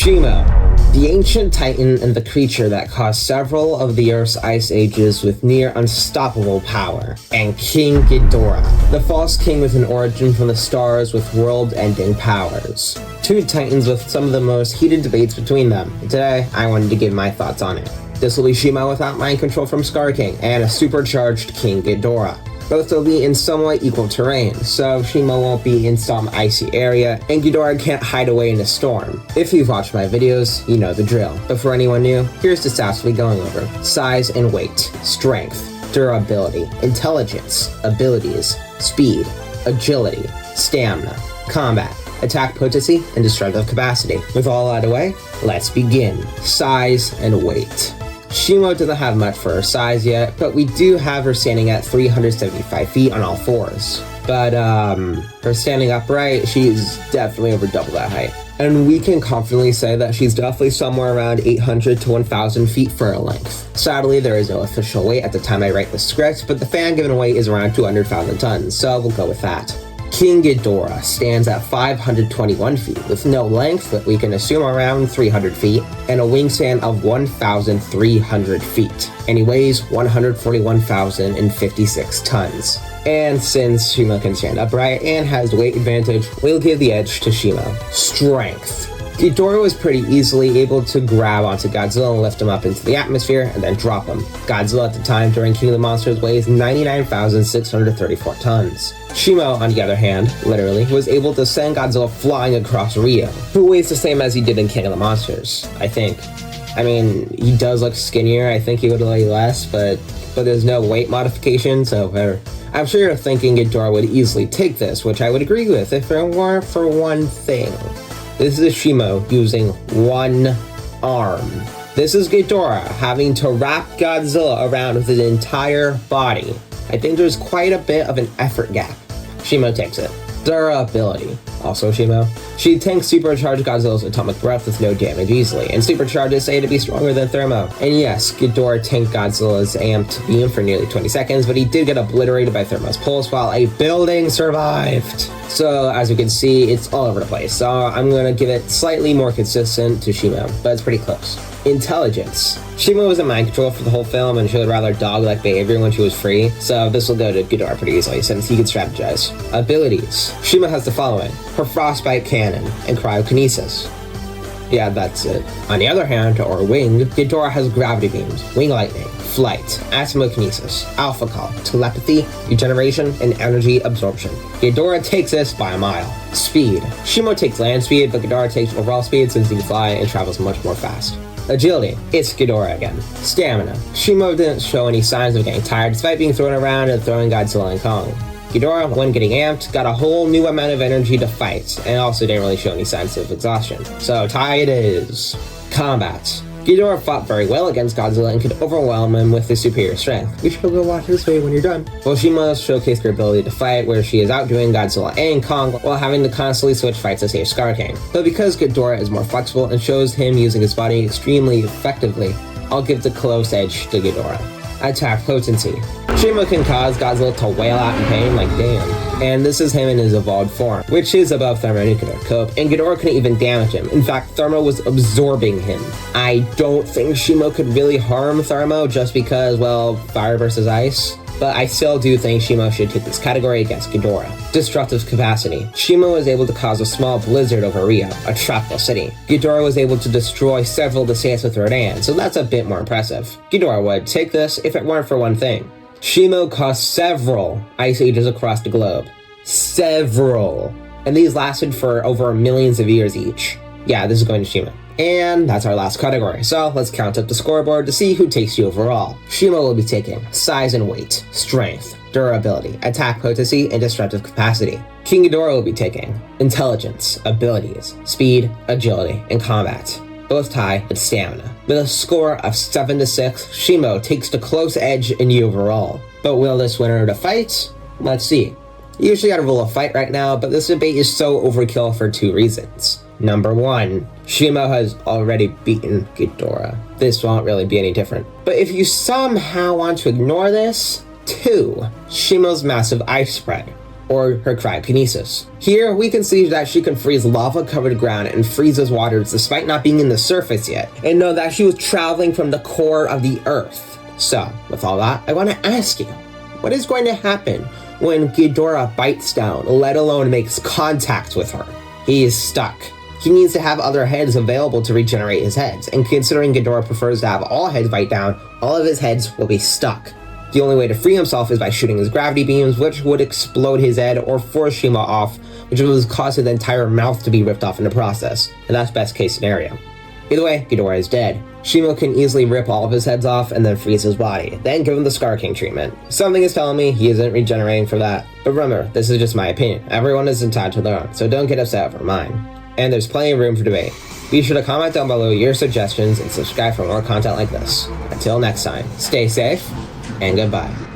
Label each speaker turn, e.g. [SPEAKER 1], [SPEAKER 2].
[SPEAKER 1] Shimo, the ancient titan and the creature that caused several of the Earth's ice ages with near unstoppable power, and King Ghidorah, the false king with an origin from the stars with world-ending powers. Two titans with some of the most heated debates between them, and today I wanted to give my thoughts on it. This will be Shimo without mind control from Scar King, and a supercharged King Ghidorah. Both will be in somewhat equal terrain, so Shimo won't be in some icy area, and Ghidorah can't hide away in a storm. If you've watched my videos, you know the drill. But for anyone new, here's the stats we'll be going over. Size and weight, strength, durability, intelligence, abilities, speed, agility, stamina, combat, attack potency, and destructive capacity. With all out of the way, let's begin. Size and weight. Shimo doesn't have much for her size yet, but we do have her standing at 375 feet on all fours. But her standing upright, she's definitely over double that height. And we can confidently say that she's definitely somewhere around 800 to 1,000 feet for her length. Sadly, there is no official weight at the time I write the script, but the fan given weight is around 200,000 tons, so we'll go with that. King Ghidorah stands at 521 feet with no length, but we can assume around 300 feet, and a wingspan of 1,300 feet, and he weighs 141,056 tons. And since Shimo can stand upright and has weight advantage, we'll give the edge to Shimo. Strength. Ghidorah was pretty easily able to grab onto Godzilla and lift him up into the atmosphere and then drop him. Godzilla at the time during King of the Monsters weighs 99,634 tons. Shimo, on the other hand, literally, was able to send Godzilla flying across Rio, who weighs the same as he did in King of the Monsters, I think. I mean, he does look skinnier, I think he would weigh less, but there's no weight modification, so I'm sure you're thinking Ghidorah would easily take this, which I would agree with if it weren't for one thing. This is Shimo using one arm. This is Ghidorah having to wrap Godzilla around with his entire body. I think there's quite a bit of an effort gap. Shimo takes it. Durability. Also Shimo. She tanks supercharged Godzilla's atomic breath with no damage easily, and supercharged is said to be stronger than Thermo. And yes, Ghidorah tanked Godzilla's amped beam for nearly 20 seconds, but he did get obliterated by Thermo's pulse while a building survived. So as you can see, it's all over the place. So I'm gonna give it slightly more consistent to Shimo, but it's pretty close. Intelligence. Shimo was in mind control for the whole film and showed rather dog-like behavior when she was free, so this will go to Ghidorah pretty easily since he can strategize. Abilities. Shimo has the following: her frostbite cannon and cryokinesis. Yeah, that's it. On the other hand, or wing, Ghidorah has gravity beams, wing lightning, flight, atomkinesis, alpha call, telepathy, regeneration, and energy absorption. Ghidorah takes this by a mile. Speed. Shimo takes land speed, but Ghidorah takes overall speed since he can fly and travels much more fast. Agility. It's Ghidorah again. Stamina. Shimo didn't show any signs of getting tired despite being thrown around and throwing Godzilla and Kong. Ghidorah, when getting amped, got a whole new amount of energy to fight, and also didn't really show any signs of exhaustion. So tie it is. Combat. Ghidorah fought very well against Godzilla and could overwhelm him with his superior strength. You should go watch this video when you're done. Well, Shimo showcased her ability to fight, where she is outdoing Godzilla and Kong while having to constantly switch fights to save Scar King. But because Ghidorah is more flexible and shows him using his body extremely effectively, I'll give the close edge to Ghidorah. Attack potency. Shimo can cause Godzilla to wail out in pain like damn. And this is him in his evolved form, which is above thermonuclear cope, and Ghidorah couldn't even damage him. In fact, Thermo was absorbing him. I don't think Shimo could really harm Thermo just because, well, fire versus ice. But I still do think Shimo should take this category against Ghidorah. Destructive capacity. Shimo was able to cause a small blizzard over Rio, a tropical city. Ghidorah was able to destroy several of the states with Rodan, so that's a bit more impressive. Ghidorah would take this if it weren't for one thing. Shimo caused several ice ages across the globe. Several. And these lasted for over millions of years each. Yeah, this is going to Shimo. And that's our last category, so let's count up the scoreboard to see who takes you overall. Shimo will be taking size and weight, strength, durability, attack potency, and destructive capacity. King Ghidorah will be taking intelligence, abilities, speed, agility, and combat. Both tie with stamina. With a score of 7-6, Shimo takes the close edge in the overall. But will this winner to fight? Let's see. You usually gotta rule a fight right now, but this debate is so overkill for two reasons. Number one, Shimo has already beaten Ghidorah. This won't really be any different. But if you somehow want to ignore this, 2, Shimo's massive ice spread. or her cryokinesis. Here, we can see that she can freeze lava-covered ground and freezes waters despite not being in the surface yet, and know that she was traveling from the core of the Earth. So, with all that, I want to ask you, what is going to happen when Ghidorah bites down, let alone makes contact with her? He is stuck. He needs to have other heads available to regenerate his heads, and considering Ghidorah prefers to have all heads bite down, all of his heads will be stuck. The only way to free himself is by shooting his gravity beams, which would explode his head or force Shimo off, which would cause his entire mouth to be ripped off in the process, and that's best case scenario. Either way, Ghidorah is dead. Shimo can easily rip all of his heads off and then freeze his body, then give him the Scar King treatment. Something is telling me he isn't regenerating for that. But remember, this is just my opinion. Everyone is entitled to their own, so don't get upset over mine. And there's plenty of room for debate. Be sure to comment down below your suggestions and subscribe for more content like this. Until next time, stay safe and goodbye.